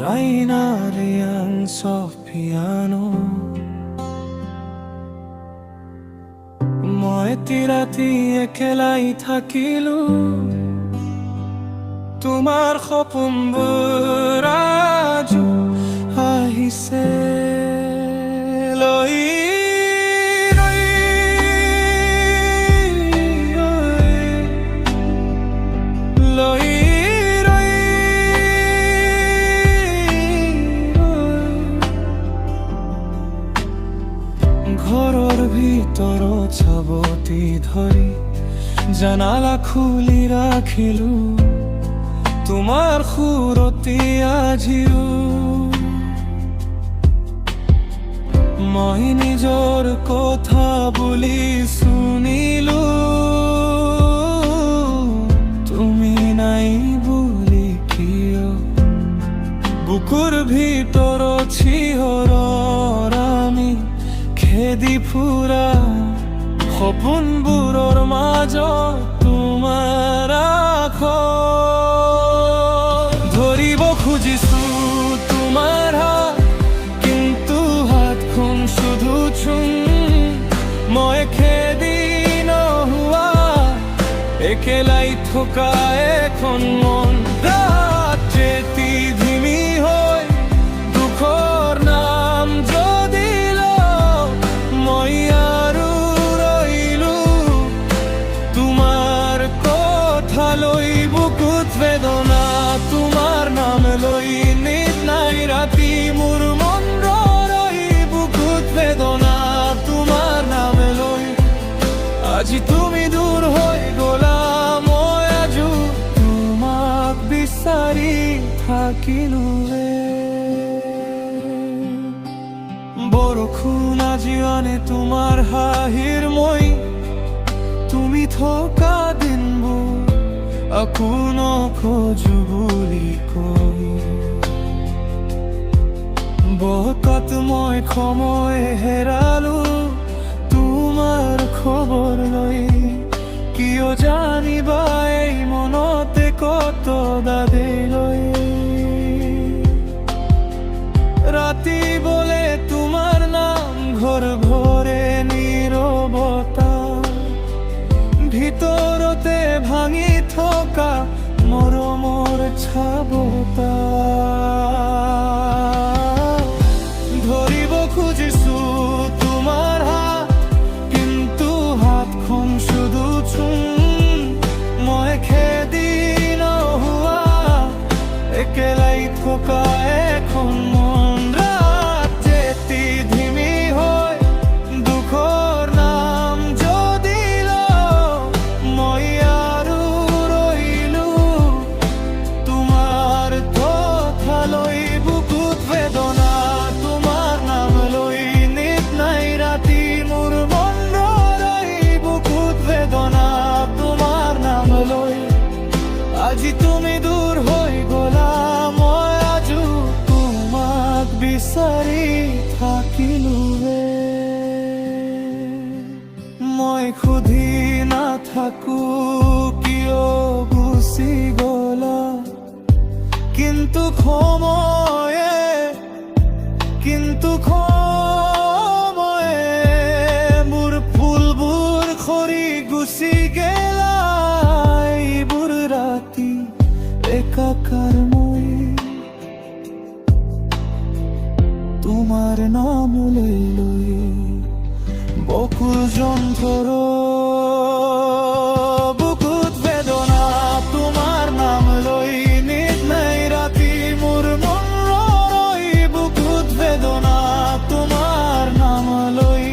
Raina Riang soft piano মই তিৰাতি একেলাই থাকিলো তোমাৰ সপোনবোৰ আজি আহিছে লৈ ঘৰৰ ভিতৰত চাবতি ধৰি জানালা খুলি ৰাখিলো তোমাৰ সুৰতি আজিও মই নিজৰ কথা বুলি শুনিলো তুমি নাই বুলি কিয় বুকুৰ ভিতৰত চিহৰৰ আমি খেদি ফুৰা সপোনবোৰৰ মাজত তোমাৰ আখৰ ধৰিব খুজিছো তোমাৰ হাত কিন্তু হাতখন শুধু চুম মই খেদি নোহোৱা একেলাই থকা এখন মন ৰাতি ধিমি হৈ দুখৰ নাম যদি মই আৰু ৰৈলো তোমাৰ কথা লৈ বুকুত বেদনা তোমাৰ নাম লৈ নিত নাই ৰাতি মোৰ মন ৰৈ বুকুত বেদনা তোমাৰ নাম লৈ আজি তুমি দূৰ হৈ গলা মই আজো তোমাক বিচাৰি থাকিলো বৰষুণ আজি আনে তোমাৰ হাঁহিৰ মই তুমি থকা দিনবোৰ আকৌ নখোজো বুলি কৈ বহকাত মই সময় হেৰালো তোমাৰ খবৰ লৈ কিয় জানিবা এই মনতে কত দাদে লৈ ৰাতি বলে তোমাৰ নাম ঘৰ ভৰে নীৰৱতা ভিতৰতে ভাঙি থকা মৰমৰ ছাবতা ধৰিব খুজিছো তোমাৰ হাত কিন্তু হাতখন শুধু চুম মই খেদি নোহোৱা একেলাই থকা এখন মন ৰাতি ধিমি হৈ দুখৰ নাম যদি মই আৰু ৰৈলো তোমাৰ কথা লৈ বুকুত বেদনা তোমাৰ নাম লৈ নিত নাই ৰাতি মোৰ মন ৰৈ বুকুত বেদনা তোমাৰ নাম লৈ আজি তুমি দূৰ হৈ গলা মই আজো তোমাক বিচাৰি থাকিলো মই সুধি নাথাকো কিয় গুচি গলা কিন্তু সময়ে মোৰ ফুলবোৰ সৰি গুচি গেলা এইবোৰ ৰাতি একাকাৰ মই তোমাৰ নাম লৈ লৈ বকুল যন্ত্ৰৰ বুকুত বেদনা তোমাৰ নাম লৈ নিত নাই ৰাতি মোৰ মন ৰৈ বুকুত বেদনা তোমাৰ নাম লৈ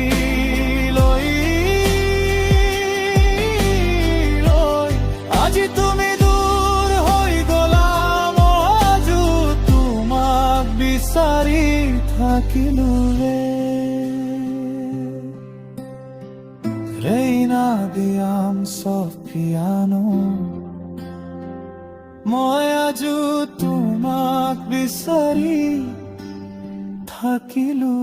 আজি তুমি দূৰ হৈ গলা মই আজো তোমাক বিচাৰি থাকিলো Reina Diam soft piano মই আজো তোমাক বিচাৰি থাকিলো